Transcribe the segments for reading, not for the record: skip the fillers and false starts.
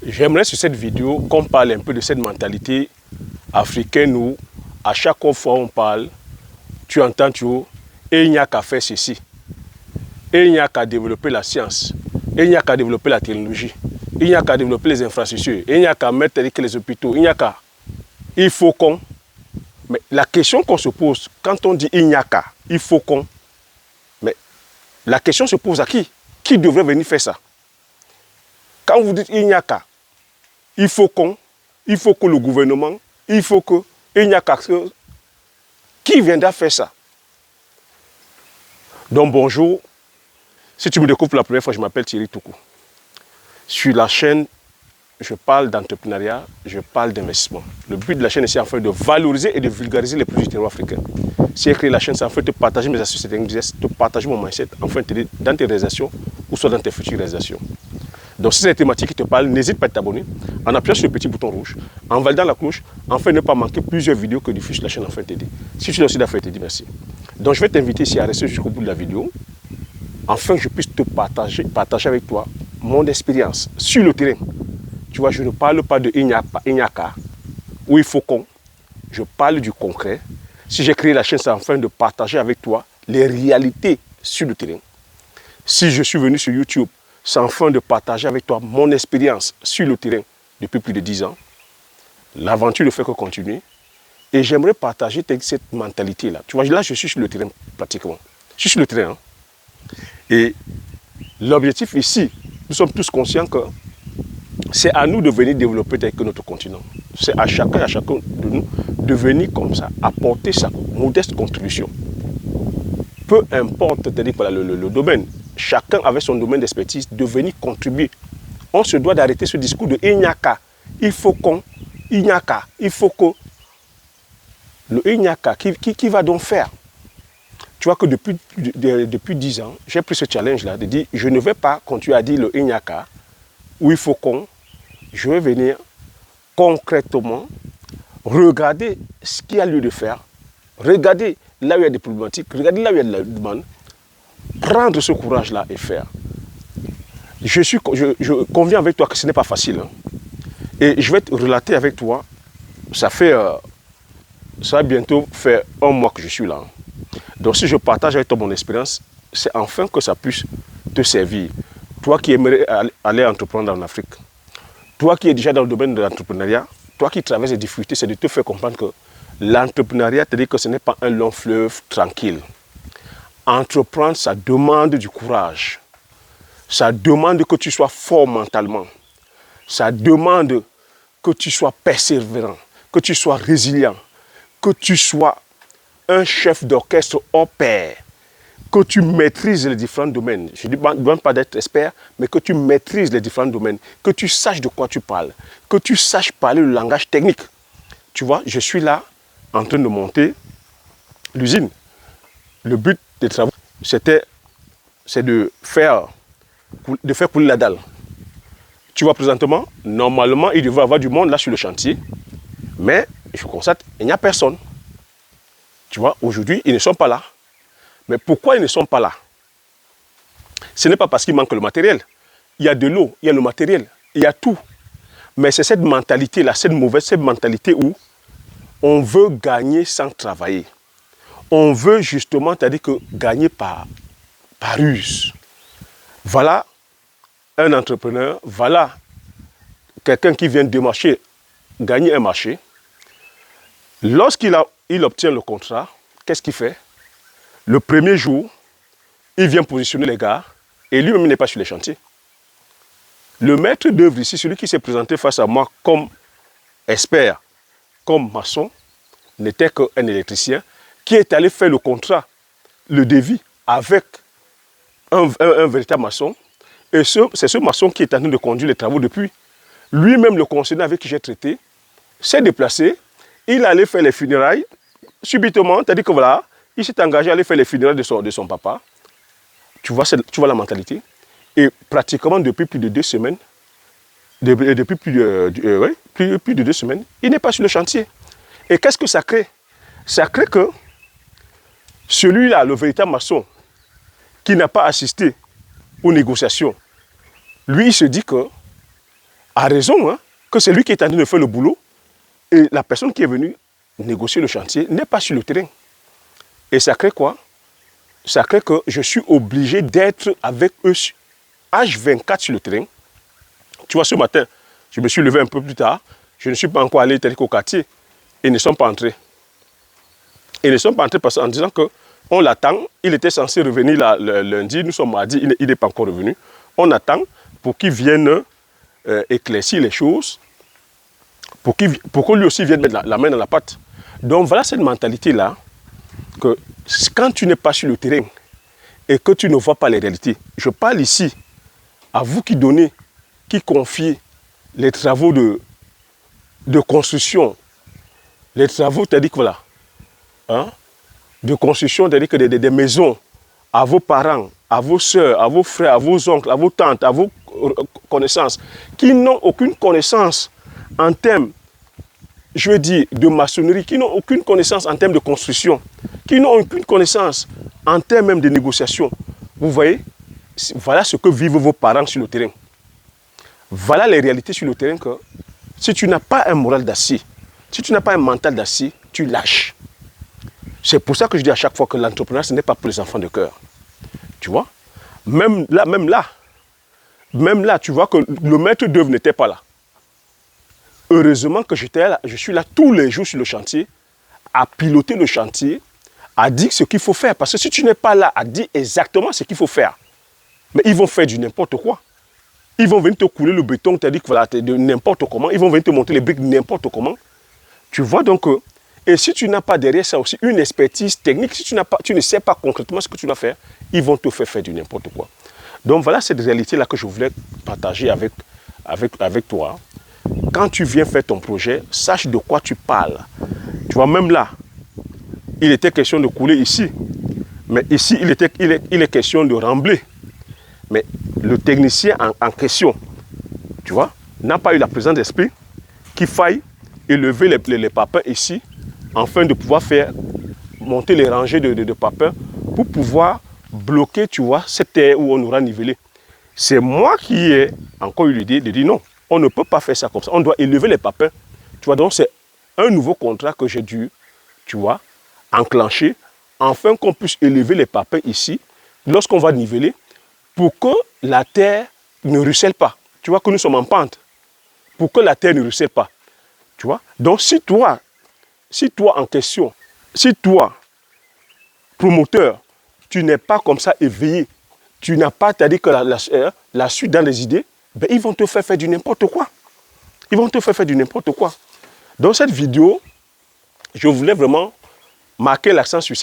J'aimerais sur cette vidéo qu'on parle un peu de cette mentalité africaine où à chaque fois on parle, tu entends toujours, et il n'y a qu'à faire ceci, et il n'y a qu'à développer la science, et il n'y a qu'à développer la technologie, il n'y a qu'à développer les infrastructures, et il n'y a qu'à mettre les hôpitaux, il n'y a qu'à... Il faut qu'on... Mais la question qu'on se pose, quand on dit il n'y a qu'à, il faut qu'on... Mais la question se pose à qui? Qui devrait venir faire ça? Quand vous dites il n'y a qu'à, il faut qu'on, il faut que le gouvernement, il faut que, il n'y a qu'à... Qui viendra faire ça? Donc bonjour, si tu me découvres pour la première fois, je m'appelle Thierry Toukou. Sur la chaîne, je parle d'entrepreneuriat, je parle d'investissement. Le but de la chaîne, c'est en fait de valoriser et de vulgariser les produits du terroir africain. Si j'ai créé la chaîne, c'est en fait de partager mes astuces et de partager mon mindset, enfin dans tes réalisations ou soit dans tes futures réalisations. Donc si c'est des thématiques qui te parlent, n'hésite pas à t'abonner en appuyant sur le petit bouton rouge, en validant la cloche, afin de ne pas manquer plusieurs vidéos que diffuse la chaîne Enfin TD. Si tu l'as aussi fait, TD, merci. Donc je vais t'inviter ici à rester jusqu'au bout de la vidéo, afin que je puisse te partager avec toi mon expérience sur le terrain. Tu vois, je ne parle pas de il n'y a qu'à, où il faut qu'on. Je parle du concret. Si j'ai créé la chaîne, c'est afin de partager avec toi les réalités sur le terrain. Si je suis venu sur YouTube, c'est afin de partager avec toi mon expérience sur le terrain depuis plus de 10 ans. L'aventure ne fait que continuer. Et j'aimerais partager cette mentalité-là. Tu vois, là, je suis sur le terrain pratiquement. Je suis sur le terrain. Hein. Et l'objectif ici, nous sommes tous conscients que c'est à nous de venir développer tel que notre continent. C'est à chacun de nous de venir comme ça, apporter sa modeste contribution. Peu importe le domaine, chacun avec son domaine d'expertise, de venir contribuer. On se doit d'arrêter ce discours de il n'y a qu'à, il faut qu'on, il n'y a qu'à, il faut que. Le il n'y a qu'à, qui va donc faire? Tu vois que depuis 10 ans, j'ai pris ce challenge-là de dire je ne vais pas continuer à dire le il n'y a qu'à, ou il faut qu'on. Je vais venir concrètement regarder ce qu'il y a lieu de faire, regarder là où il y a des problématiques, regarder là où il y a de la demande, prendre ce courage-là et faire. Je conviens avec toi que ce n'est pas facile. Hein. Et je vais te relater avec toi, ça va bientôt faire 1 mois que je suis là. Hein. Donc si je partage avec toi mon expérience, c'est enfin que ça puisse te servir. Toi qui aimerais aller entreprendre en Afrique, toi qui es déjà dans le domaine de l'entrepreneuriat, toi qui traverses les difficultés, c'est de te faire comprendre que l'entrepreneuriat, c'est-à-dire que ce n'est pas un long fleuve tranquille. Entreprendre, ça demande du courage. Ça demande que tu sois fort mentalement. Ça demande que tu sois persévérant, que tu sois résilient, que tu sois un chef d'orchestre hors pair, que tu maîtrises les différents domaines. Je ne demande pas d'être expert, mais que tu maîtrises les différents domaines, que tu saches de quoi tu parles, que tu saches parler le langage technique. Tu vois, je suis là en train de monter l'usine. Le but des travaux, c'est de faire couler la dalle. Tu vois, présentement, normalement, il devrait y avoir du monde là sur le chantier, mais je constate qu'il n'y a personne. Tu vois, aujourd'hui, ils ne sont pas là. Mais pourquoi ils ne sont pas là? Ce n'est pas parce qu'il manque le matériel. Il y a de l'eau, il y a le matériel, il y a tout. Mais c'est cette mentalité-là, cette mentalité où on veut gagner sans travailler. On veut justement, c'est-à-dire que gagner par ruse. Voilà un entrepreneur, voilà quelqu'un qui vient de marcher, gagner un marché. Lorsqu'il obtient le contrat, qu'est-ce qu'il fait? Le premier jour, il vient positionner les gars et lui-même n'est pas sur les chantiers. Le maître d'œuvre ici, celui qui s'est présenté face à moi comme expert, comme maçon, n'était qu'un électricien qui est allé faire le contrat, le devis avec un véritable maçon. Et c'est ce maçon qui est en train de conduire les travaux depuis. Lui-même, le concernant avec qui j'ai traité, s'est déplacé, il allait faire les funérailles, subitement, c'est-à-dire que voilà, il s'est engagé à aller faire les funérailles de son papa. Tu vois la mentalité. Et pratiquement depuis plus de 2 semaines, depuis plus de 2 semaines, il n'est pas sur le chantier. Et qu'est-ce que ça crée? Ça crée que celui-là, le véritable maçon, qui n'a pas assisté aux négociations, lui, il se dit que a raison, hein, que c'est lui qui est en train de faire le boulot et la personne qui est venue négocier le chantier n'est pas sur le terrain. Et ça crée quoi? Ça crée que je suis obligé d'être avec eux H24 sur le terrain. Tu vois, ce matin, je me suis levé un peu plus tard. Je ne suis pas encore allé tel qu'au quartier. Et ils ne sont pas entrés. Ils ne sont pas entrés parce qu'en disant qu'on l'attend. Il était censé revenir le lundi. Nous sommes mardi. Il n'est pas encore revenu. On attend pour qu'il vienne éclaircir les choses. Pour que lui aussi vienne mettre la main dans la pâte. Donc voilà cette mentalité-là. Que quand tu n'es pas sur le terrain et que tu ne vois pas les réalités, je parle ici à vous qui donnez, qui confiez les travaux de construction, les travaux, c'est-à-dire que voilà, hein, de construction, c'est-à-dire que des maisons à vos parents, à vos soeurs, à vos frères, à vos oncles, à vos tantes, à vos connaissances, qui n'ont aucune connaissance en termes, je veux dire, de maçonnerie, qui n'ont aucune connaissance en termes de construction, qui n'ont aucune connaissance en termes même de négociation. Vous voyez, voilà ce que vivent vos parents sur le terrain. Voilà les réalités sur le terrain que si tu n'as pas un moral d'acier, si tu n'as pas un mental d'acier, tu lâches. C'est pour ça que je dis à chaque fois que l'entrepreneuriat, ce n'est pas pour les enfants de cœur. Tu vois, même là, tu vois que le maître d'œuvre n'était pas là. Heureusement que j'étais là, je suis là tous les jours sur le chantier, à piloter le chantier, à dire ce qu'il faut faire. Parce que si tu n'es pas là à dire exactement ce qu'il faut faire, mais ils vont faire du n'importe quoi. Ils vont venir te couler le béton, tu as dit que voilà, de n'importe comment. Ils vont venir te monter les briques n'importe comment. Tu vois donc, et si tu n'as pas derrière ça aussi une expertise technique, si tu ne sais pas concrètement ce que tu dois faire, ils vont te faire du n'importe quoi. Donc voilà cette réalité-là que je voulais partager avec toi. Quand tu viens faire ton projet, sache de quoi tu parles. Tu vois, même là, il était question de couler ici. Mais ici, il est question de rembler. Mais le technicien en question, tu vois, n'a pas eu la présence d'esprit qu'il faille élever les papins ici afin de pouvoir faire monter les rangées de papins pour pouvoir bloquer, tu vois, cette terre où on aura nivelé. C'est moi qui ai encore eu l'idée de dire non, on ne peut pas faire ça comme ça. On doit élever les papins. Tu vois, donc c'est un nouveau contrat que j'ai dû, tu vois, enclencher afin qu'on puisse élever les papins ici lorsqu'on va niveler pour que la terre ne ruisselle pas. Tu vois que nous sommes en pente. Pour que la terre ne ruisselle pas. Tu vois. Donc si toi en question, si toi, promoteur, tu n'es pas comme ça éveillé, tu n'as pas, c'est-à-dire que la suite dans les idées, ben ils vont te faire du n'importe quoi. Ils vont te faire du n'importe quoi. Dans cette vidéo, je voulais vraiment marquer l'accent sur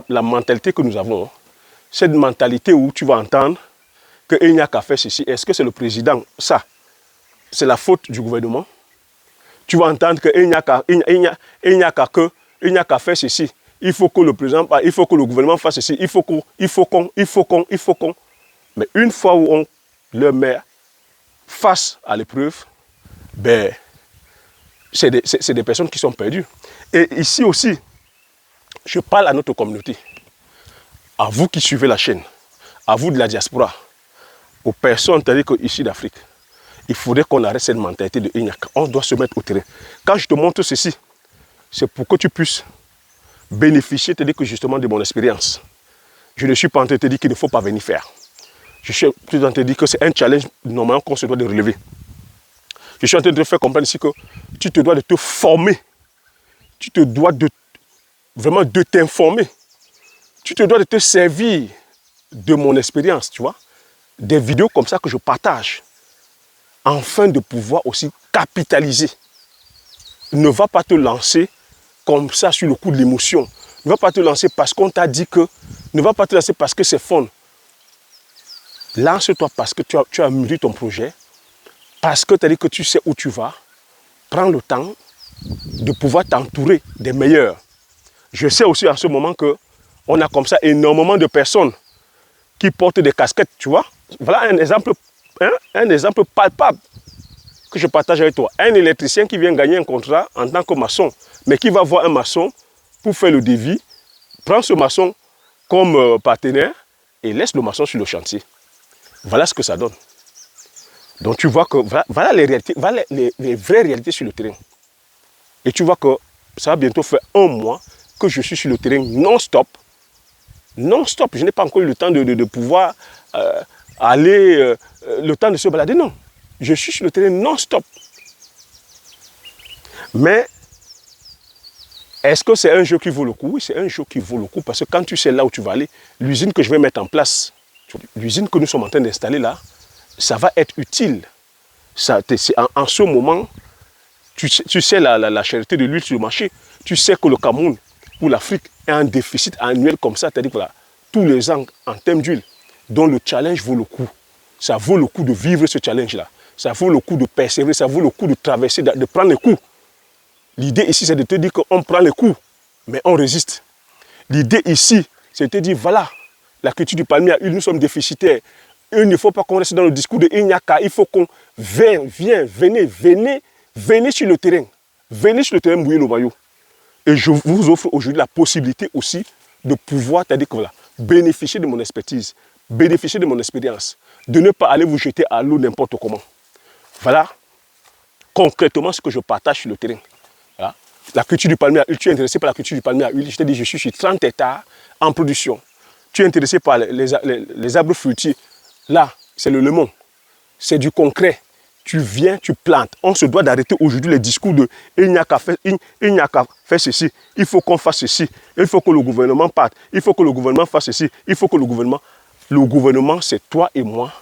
la mentalité que nous avons. Hein. Cette mentalité où tu vas entendre qu'il n'y a qu'à faire ceci. Est-ce que c'est le président? Ça, c'est la faute du gouvernement. Tu vas entendre qu'il n'y a qu'à faire ceci. Il faut que le président, il faut que le gouvernement fasse ceci. Il faut qu'on. Mais une fois où on le met face à l'épreuve, ben, c'est des personnes qui sont perdues. Et ici aussi, je parle à notre communauté, à vous qui suivez la chaîne, à vous de la diaspora, aux personnes, c'est-à-dire ici d'Afrique. Il faudrait qu'on arrête cette mentalité de Inyaka. On doit se mettre au terrain. Quand je te montre ceci, c'est pour que tu puisses bénéficier, c'est-à-dire que justement de mon expérience. Je ne suis pas en train de te dire qu'il ne faut pas venir faire. Je suis plutôt en train de te dire que c'est un challenge normalement qu'on se doit de relever. Je suis en train de te faire comprendre ici que tu te dois de te former. Tu te dois vraiment de t'informer. Tu te dois de te servir de mon expérience, tu vois. Des vidéos comme ça que je partage. Afin de pouvoir aussi capitaliser. Ne va pas te lancer comme ça sur le coup de l'émotion. Ne va pas te lancer parce qu'on t'a dit que. Ne va pas te lancer parce que c'est fun. Lance-toi parce que tu as mûri ton projet. Parce que tu as dit que tu sais où tu vas. Prends le temps de pouvoir t'entourer des meilleurs. Je sais aussi en ce moment qu'on a comme ça énormément de personnes qui portent des casquettes, tu vois. Voilà un exemple palpable que je partage avec toi. Un électricien qui vient gagner un contrat en tant que maçon, mais qui va voir un maçon pour faire le devis, prend ce maçon comme partenaire et laisse le maçon sur le chantier. Voilà ce que ça donne. Donc tu vois que voilà les réalités, voilà les vraies réalités sur le terrain. Et tu vois que ça va bientôt faire 1 mois que je suis sur le terrain non-stop. Non-stop. Je n'ai pas encore eu le temps de pouvoir aller, le temps de se balader. Non. Je suis sur le terrain non-stop. Mais est-ce que c'est un jeu qui vaut le coup? Oui, c'est un jeu qui vaut le coup parce que quand tu sais là où tu vas aller, l'usine que je vais mettre en place, l'usine que nous sommes en train d'installer là, ça va être utile. En ce moment, tu sais la cherté de l'huile sur le marché. Tu sais que le Cameroun ou l'Afrique est un déficit annuel comme ça. C'est-à-dire que voilà, tous les ans, en termes d'huile, dont le challenge vaut le coup. Ça vaut le coup de vivre ce challenge-là. Ça vaut le coup de persévérer, ça vaut le coup de traverser, de prendre les coups. L'idée ici, c'est de te dire qu'on prend les coups, mais on résiste. L'idée ici, c'est de te dire, voilà, la culture du palmier à huile, nous sommes déficitaires. Il ne faut pas qu'on reste dans le discours de Inyaka, il faut qu'on venez sur le terrain. Venez sur le terrain mouiller le maillot. Et je vous offre aujourd'hui la possibilité aussi de pouvoir, c'est-à-dire que voilà, bénéficier de mon expertise, bénéficier de mon expérience, de ne pas aller vous jeter à l'eau n'importe comment. Voilà concrètement ce que je partage sur le terrain. Voilà. La culture du palmier à huile, tu es intéressé par la culture du palmier à huile, je te dis, je suis sur 30 hectares en production. Tu es intéressé par les arbres fruitiers, là, c'est le lemon, c'est du concret. Tu viens, tu plantes. On se doit d'arrêter aujourd'hui les discours de il n'y a qu'à faire ceci, il faut qu'on fasse ceci, il faut que le gouvernement parte, il faut que le gouvernement fasse ceci, il faut que le gouvernement, c'est toi et moi.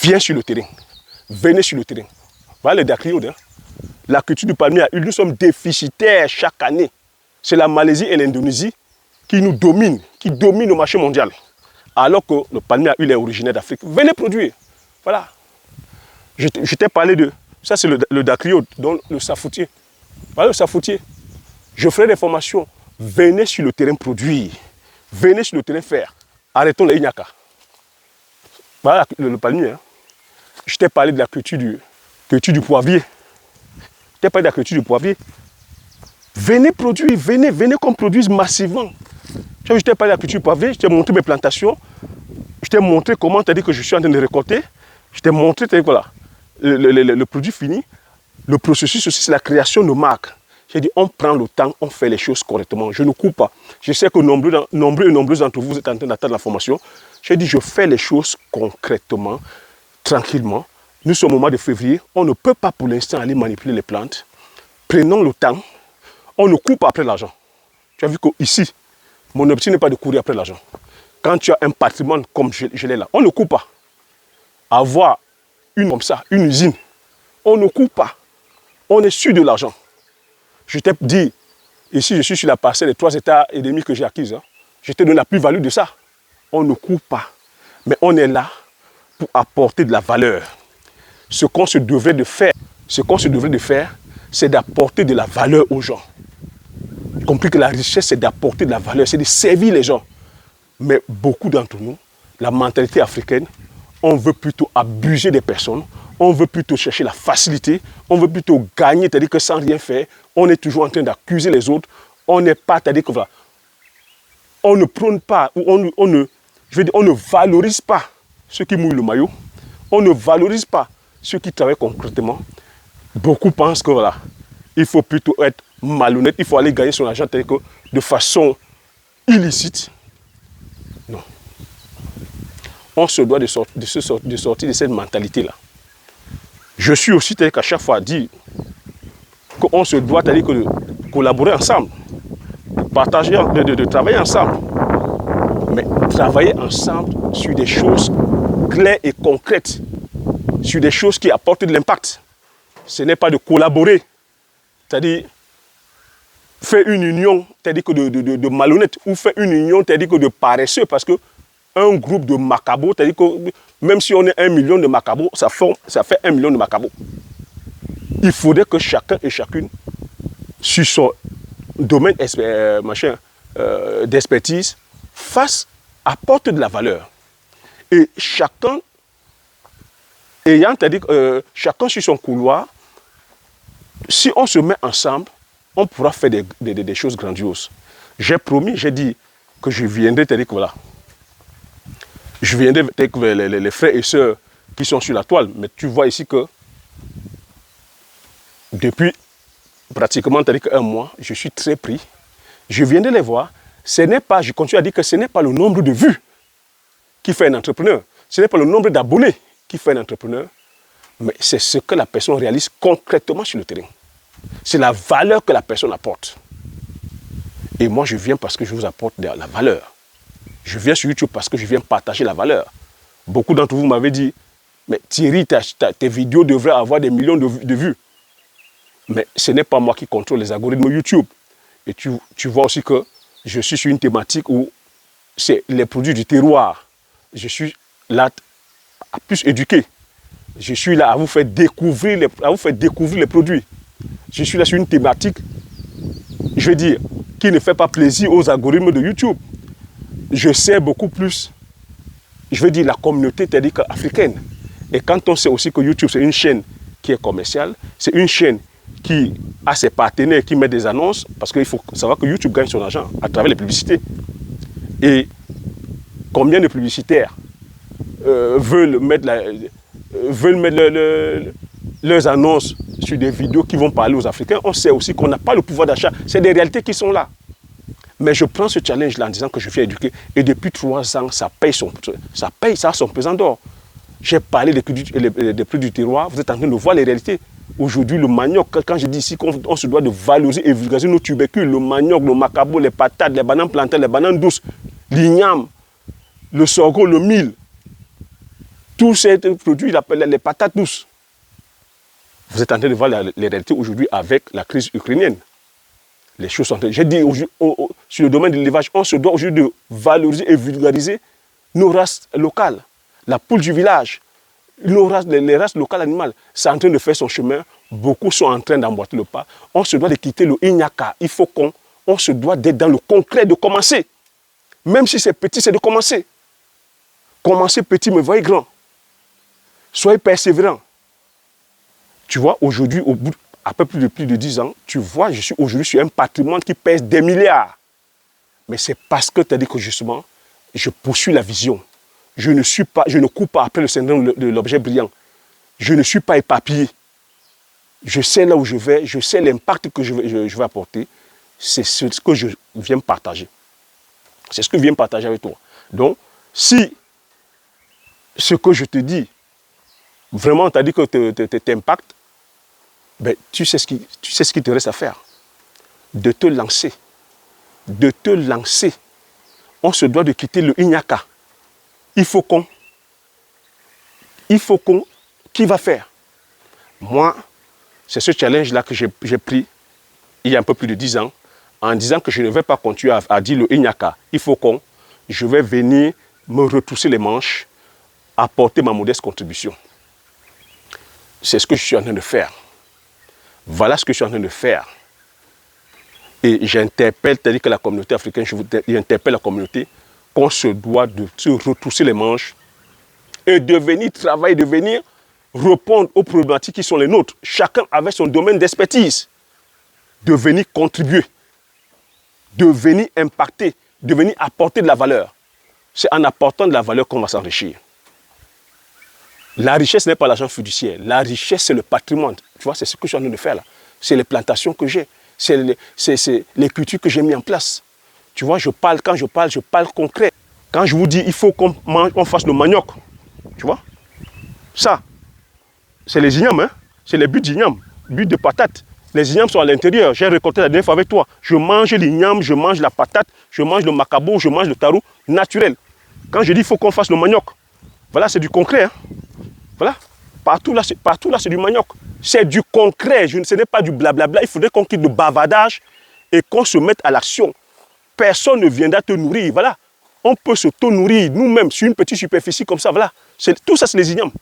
Viens sur le terrain. Venez sur le terrain. Voilà les dacriodes. Hein. La culture du palmier à huile, nous sommes déficitaires chaque année. C'est la Malaisie et l'Indonésie qui nous dominent, qui dominent le marché mondial. Alors que le palmier à huile est originaire d'Afrique. Venez produire. Voilà. Je t'ai parlé de... Ça, c'est le dacryode, donc le safoutier. Voilà le safoutier. Je ferai des formations. Venez sur le terrain produire. Venez sur le terrain faire. Arrêtons les Inyaka. Voilà le palmier. Hein. Je t'ai parlé de la culture du poivrier. Je t'ai parlé de la culture du poivrier. Venez produire, venez qu'on produise massivement. Je t'ai parlé de la culture du poivrier, je t'ai montré mes plantations. Je t'ai montré comment tu as dit que je suis en train de récolter. Je t'ai montré, voilà, le produit fini. Le processus aussi, c'est la création de marques. J'ai dit, on prend le temps, on fait les choses correctement. Je ne coupe pas. Je sais que nombreux d'entre vous êtes en train d'attendre la formation. J'ai dit, je fais les choses concrètement, tranquillement. Nous sommes au mois de février. On ne peut pas pour l'instant aller manipuler les plantes. Prenons le temps. On ne court pas après l'argent. Tu as vu qu'ici, mon objectif n'est pas de courir après l'argent. Quand tu as un patrimoine comme je l'ai là, on ne court pas. Avoir comme ça, une usine, on ne court pas. On est sûr de l'argent. Je t'ai dit, ici je suis sur la parcelle de 3,5 hectares que j'ai acquise. Hein. Je te donne la plus-value de ça. On ne court pas. Mais on est là pour apporter de la valeur. Ce qu'on se devrait de faire, c'est d'apporter de la valeur aux gens. Compris que la richesse, c'est d'apporter de la valeur, c'est de servir les gens. Mais beaucoup d'entre nous, la mentalité africaine, on veut plutôt abuser des personnes, on veut plutôt chercher la facilité, on veut plutôt gagner, c'est-à-dire que sans rien faire, on est toujours en train d'accuser les autres, on n'est pas, c'est-à-dire que voilà, on ne prône pas, ou on ne valorise pas ceux qui mouillent le maillot, on ne valorise pas ceux qui travaillent concrètement. Beaucoup pensent que voilà, il faut plutôt être malhonnête, il faut aller gagner son argent de façon illicite. Non. On se doit de sortir de cette mentalité-là. Je suis aussi tel qu'à chaque fois dit qu'on se doit de collaborer ensemble, de partager, de travailler ensemble. Mais travailler ensemble sur des choses claires et concrètes, sur des choses qui apportent de l'impact. Ce n'est pas de collaborer, c'est-à-dire faire une union, c'est-à-dire que de malhonnête, ou faire une union, c'est-à-dire que de paresseux, parce que un groupe de macabos, c'est-à-dire que même si on est 1 million de macabos, ça fait 1 million de macabos. Il faudrait que chacun et chacune, sur son domaine d'expertise, apporte de la valeur. Et chacun, chacun sur son couloir, si on se met ensemble, on pourra faire des choses grandioses. J'ai promis, j'ai dit que je viendrai, c'est-à-dire que voilà, je viendrai avec les frères et sœurs qui sont sur la toile. Mais tu vois ici que depuis pratiquement un mois, je suis très pris. Je viens de les voir. Ce n'est pas, je continue à dire que ce n'est pas le nombre de vues qui fait un entrepreneur. Ce n'est pas le nombre d'abonnés qui fait un entrepreneur. Mais c'est ce que la personne réalise concrètement sur le terrain. C'est la valeur que la personne apporte. Et moi, je viens parce que je vous apporte de la valeur. Je viens sur YouTube parce que je viens partager la valeur. Beaucoup d'entre vous m'avaient dit, mais Thierry, tes vidéos devraient avoir des millions de vues. Mais ce n'est pas moi qui contrôle les algorithmes YouTube. Et tu vois aussi que je suis sur une thématique où c'est les produits du terroir. Je suis là à plus éduquer. Je suis là à vous faire découvrir les produits. Je suis là sur une thématique, je veux dire, qui ne fait pas plaisir aux algorithmes de YouTube. Je sais beaucoup plus, je veux dire, la communauté africaine. Et quand on sait aussi que YouTube, c'est une chaîne qui est commerciale, c'est une chaîne qui a ses partenaires qui mettent des annonces, parce qu'il faut savoir que YouTube gagne son argent à travers les publicités. Et combien de publicitaires veulent mettre leurs annonces sur des vidéos qui vont parler aux Africains. On sait aussi qu'on n'a pas le pouvoir d'achat. C'est des réalités qui sont là. Mais je prends ce challenge-là en disant que je viens éduquer. Et depuis 3 ans, ça a son pesant d'or. J'ai parlé des prix du terroir. Vous êtes en train de voir les réalités. Aujourd'hui, le manioc, quand je dis ici qu'on se doit de valoriser et vulgariser nos tubercules, le manioc, le macabo, les patates, les bananes plantaines, les bananes douces, l'igname, le sorgho, le mil, tous ces produits, les patates douces. Vous êtes en train de voir les réalités aujourd'hui avec la crise ukrainienne. Les choses sont en train. J'ai dit sur le domaine de l'élevage, on se doit aujourd'hui de valoriser et vulgariser nos races locales. La poule du village, les races locales animales, c'est en train de faire son chemin. Beaucoup sont en train d'emboîter le pas. On se doit de quitter le ignaka. Il faut on se doit d'être dans le concret, de commencer. Même si c'est petit, c'est de commencer. Commencez petit, mais voyez grand. Soyez persévérant. Tu vois, aujourd'hui, à peu plus de 10 ans, tu vois, je suis aujourd'hui sur un patrimoine qui pèse des milliards. Mais c'est parce que tu as dit que justement, je poursuis la vision. Je ne cours pas après le syndrome de l'objet brillant. Je ne suis pas éparpillé. Je sais là où je vais, je sais l'impact que je vais apporter. C'est ce que je viens partager. C'est ce que je viens partager avec toi. Donc, si ce que je te dis, vraiment, tu as dit que t'impacte, ben, tu sais ce qui te reste à faire. De te lancer. De te lancer. On se doit de quitter le ignaka. Il faut qu'on. Qui va faire? Moi, c'est ce challenge-là que j'ai pris il y a un peu plus de 10 ans, en disant que je ne vais pas continuer à dire le ignaka. Il faut qu'on. Je vais venir me retrousser les manches, apporter ma modeste contribution. C'est ce que je suis en train de faire. Voilà ce que je suis en train de faire. Et j'interpelle, c'est-à-dire que la communauté africaine, j'interpelle la communauté, qu'on se doit de se retrousser les manches et de venir travailler, de venir répondre aux problématiques qui sont les nôtres. Chacun avec son domaine d'expertise. De venir contribuer, de venir impacter, de venir apporter de la valeur. C'est en apportant de la valeur qu'on va s'enrichir. La richesse n'est pas l'argent fiduciaire. La richesse, c'est le patrimoine. Tu vois, c'est ce que je suis en train de faire là. C'est les plantations que j'ai. C'est les cultures que j'ai mis en place. Tu vois, quand je parle concret. Quand je vous dis, il faut qu'on fasse le manioc. Tu vois, ça, c'est les ignames, hein? C'est les buts d'igname, buts de patates. Les ignames sont à l'intérieur. J'ai récolté la dernière fois avec toi. Je mange l'igname, je mange la patate, je mange le macabo, je mange le tarou naturel. Quand je dis, il faut qu'on fasse le manioc. Voilà, c'est du concret, hein? Voilà. Partout là, c'est du manioc. C'est du concret. Ce n'est pas du blablabla. Il faudrait qu'on quitte le bavardage et qu'on se mette à l'action. Personne ne viendra te nourrir. Voilà. On peut s'auto-nourrir nous-mêmes sur une petite superficie comme ça. Voilà. Tout ça, c'est les ignames.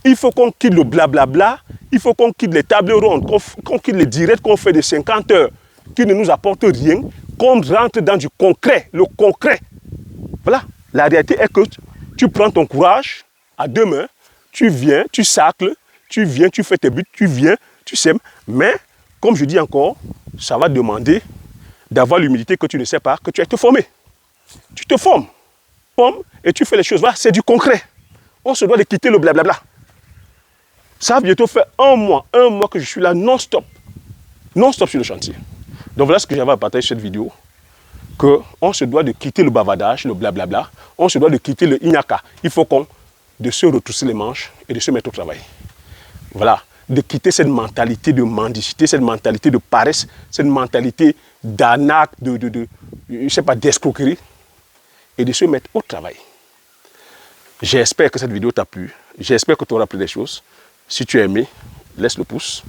Il faut qu'on quitte le blablabla. Il faut qu'on quitte les tables rondes, qu'on quitte les directs qu'on fait de 50 heures qui ne nous apportent rien, qu'on rentre dans du concret, le concret. Voilà. La réalité est que tu prends ton courage à 2 mains, tu viens, tu sacles, tu viens, tu fais tes buts, tu viens, tu sèmes. Mais, comme je dis encore, ça va demander d'avoir l'humilité que tu ne sais pas, que tu as été formé. Tu te formes et tu fais les choses. Voilà, c'est du concret. on se doit de quitter le blablabla. Ça va bientôt faire un mois que je suis là non-stop sur le chantier. Donc voilà ce que j'avais à partager cette vidéo, qu'on se doit de quitter le bavardage, le blablabla, on se doit de quitter le ignaka. Il faut de se retrousser les manches et de se mettre au travail. Voilà, de quitter cette mentalité de mendicité, cette mentalité de paresse, cette mentalité d'arnaque, je sais pas, d'escroquerie, et de se mettre au travail. J'espère que cette vidéo t'a plu, j'espère que tu auras appris des choses. Si tu as aimé, laisse le pouce.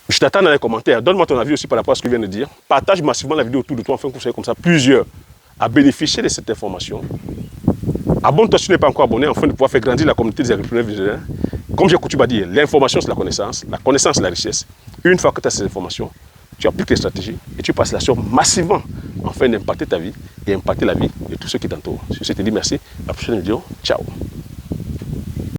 Je t'attends dans les commentaires. Donne-moi ton avis aussi par rapport à ce que je viens de dire. Partage massivement la vidéo autour de toi afin que vous soyez comme ça plusieurs à bénéficier de cette information. Abonne-toi si tu n'es pas encore abonné afin de pouvoir faire grandir la communauté des agripreneurs visionnaires. Comme j'ai coutume à dire, l'information c'est la connaissance c'est la richesse. Une fois que tu as ces informations, tu appliques les stratégies et tu passes l'action massivement afin d'impacter ta vie et impacter la vie de tous ceux qui t'entourent. Sur ce, je te dis merci. À la prochaine vidéo. Ciao.